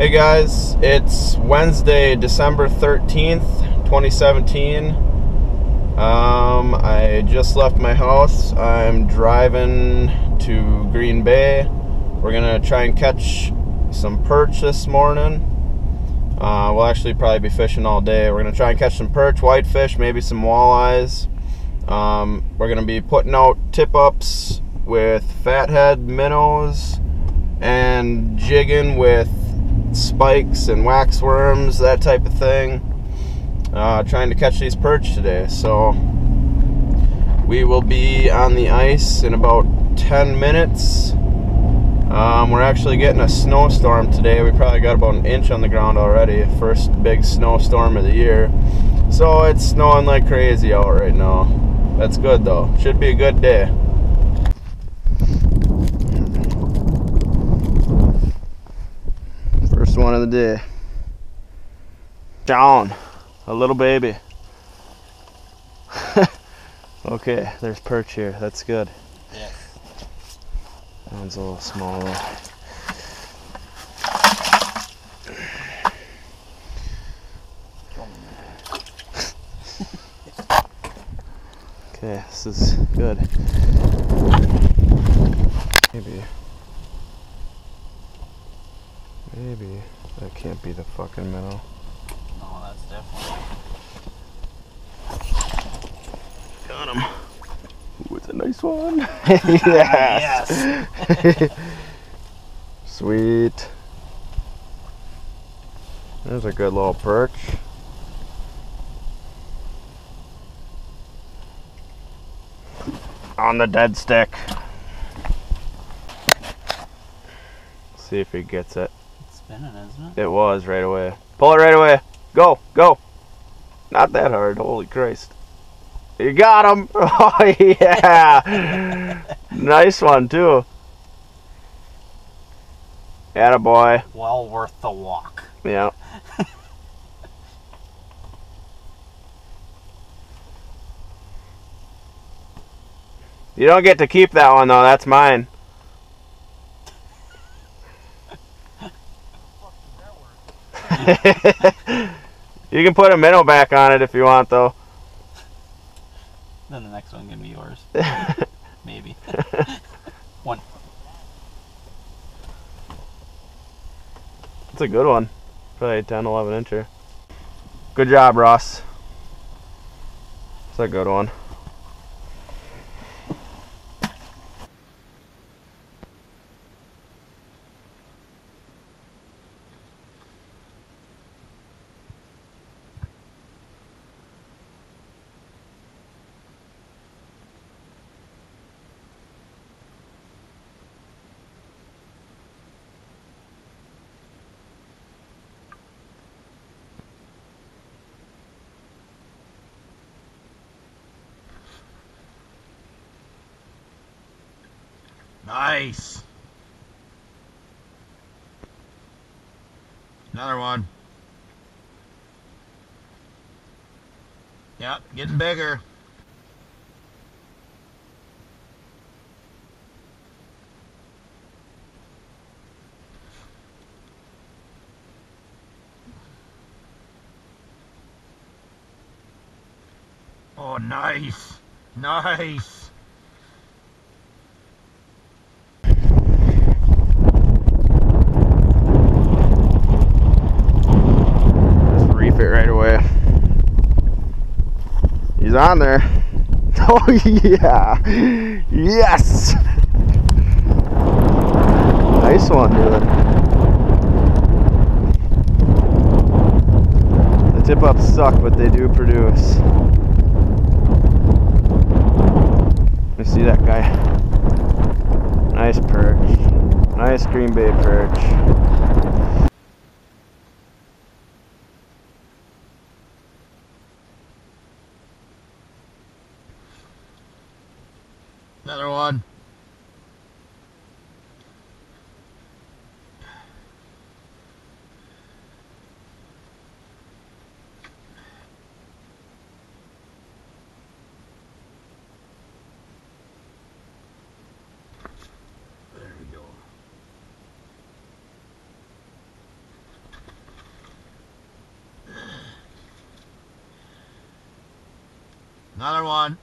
Hey guys, it's Wednesday, December 13th, 2017. I just left my house. I'm driving to Green Bay. We're gonna try and catch some perch this morning. We'll actually probably be fishing all day. We're gonna try and catch some perch, whitefish, maybe some walleyes. We're gonna be putting out tip-ups with fathead minnows and jigging with spikes and waxworms, that type of thing. Trying to catch these perch today. So we will be on the ice in about 10 minutes. We're actually getting a snowstorm today. We probably got about an inch on the ground already. First big snowstorm of the year. So it's snowing like crazy out right now. That's good though. Should be a good day. First one of the day. Down. A little baby. Okay, there's perch here. That's good. Yes. That one's a little small though. Okay, this is good. Maybe that can't be the fucking minnow. No, that's definitely. Got him. Ooh, it's a nice one. Yes. Yes. Sweet. There's a good little perch. On the dead stick. See if he gets it. It's spinning, isn't it? It was right away. Pull it right away. Go, go. Not that hard. Holy Christ. You got him. Oh, yeah. Nice one, too. Attaboy. Well worth the walk. Yeah. You don't get to keep that one, though. That's mine. You can put a minnow back on it if you want, though. Then the next one can be yours. Maybe. One. It's a good one. Probably 10, 11 incher. Good job, Ross. It's a good one. Nice. Another one. Yep, getting bigger. Oh, nice. Nice. Right away. He's on there. Oh yeah. Yes. Nice one, dude. The tip-ups suck, but they do produce. Let me see that guy. Nice perch. Nice Green Bay perch. Another one. Another one.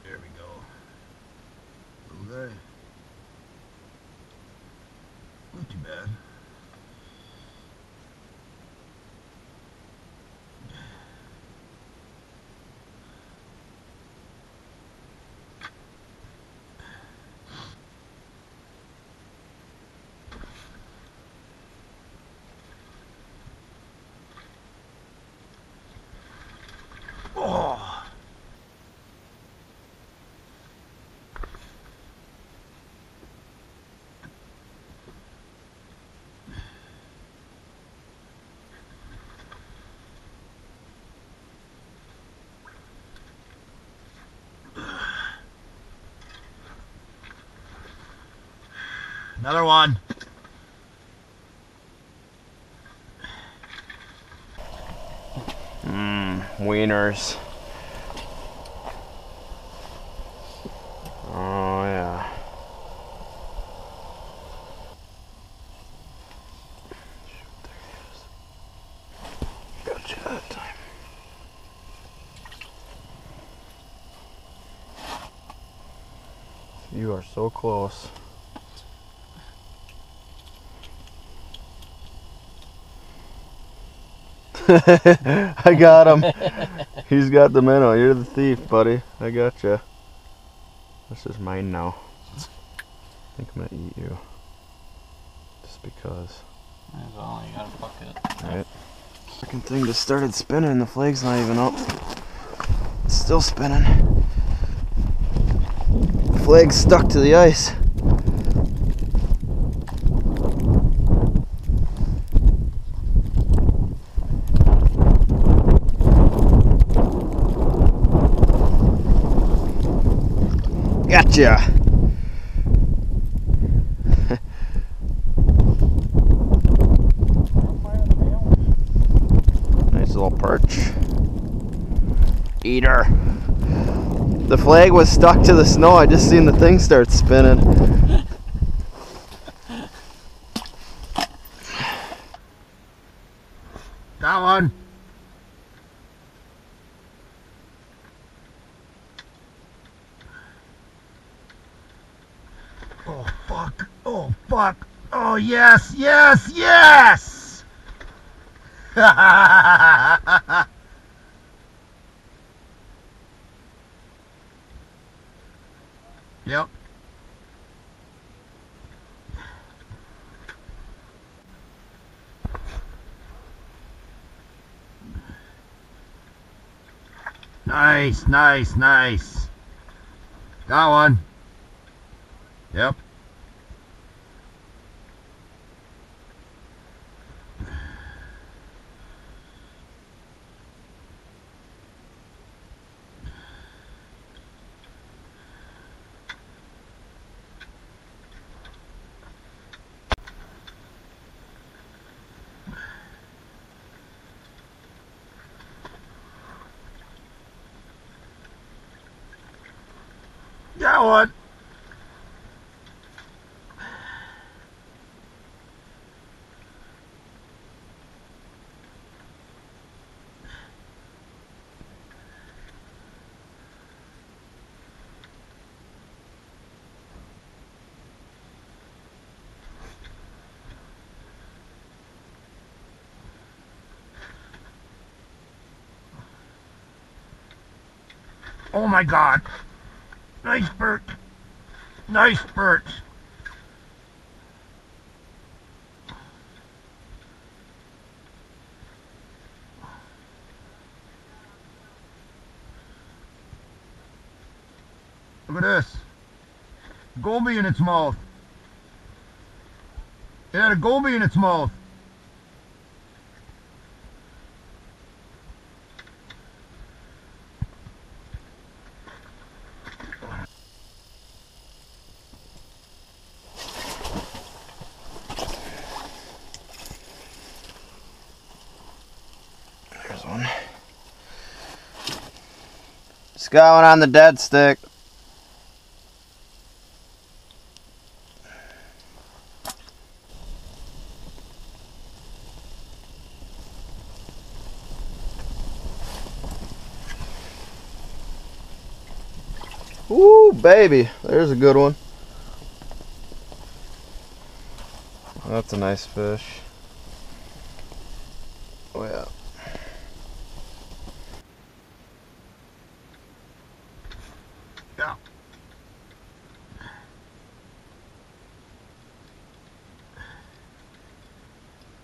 There we go. Okay. Not too bad. Oh. Another one. Wieners. Oh yeah. Gotcha that time. You are so close. I got him. He's got the minnow. You're the thief, buddy. I gotcha. This is mine now. I think I'm gonna eat you. Just because. Might as well, you gotta fuck it. Right. Second thing just started spinning. The flag's not even up. It's still spinning. The flag's stuck to the ice. Gotcha! Nice little perch. Eater. The flag was stuck to the snow. I just seen the thing start spinning. That one. Oh fuck. Oh fuck. Oh yes, yes, yes. Yep. Nice, nice, nice. Got one. Yep. Got one. Oh my god. Nice perch. Nice perch. Look at this. Goby in its mouth. It had a goby in its mouth. There's one. Just got one on the dead stick. Ooh, baby, there's a good one. That's a nice fish. Oh yeah. Yeah.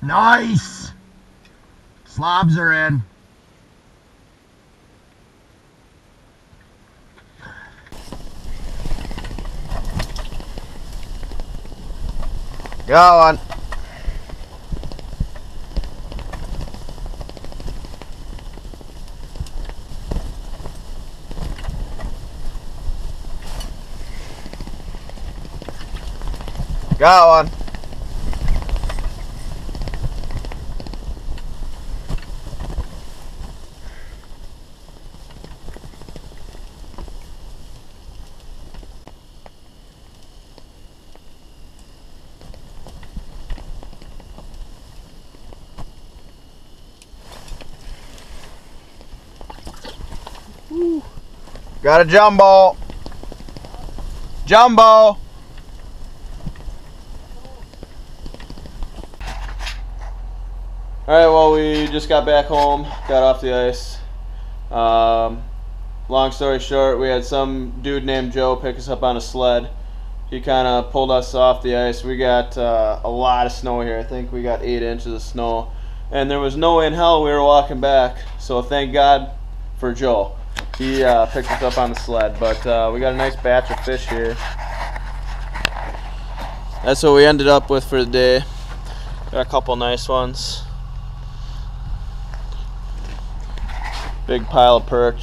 Nice. Slobs are in. Got one. Got one. Woo. Got a jumbo. Jumbo. Alright, well, we just got back home, got off the ice. Long story short, we had some dude named Joe pick us up on a sled. He kind of pulled us off the ice. We got a lot of snow here. I think we got 8 inches of snow. And there was no way in hell we were walking back. So thank God for Joe. He picked us up on the sled. But we got a nice batch of fish here. That's what we ended up with for the day. Got a couple nice ones. Big pile of perch.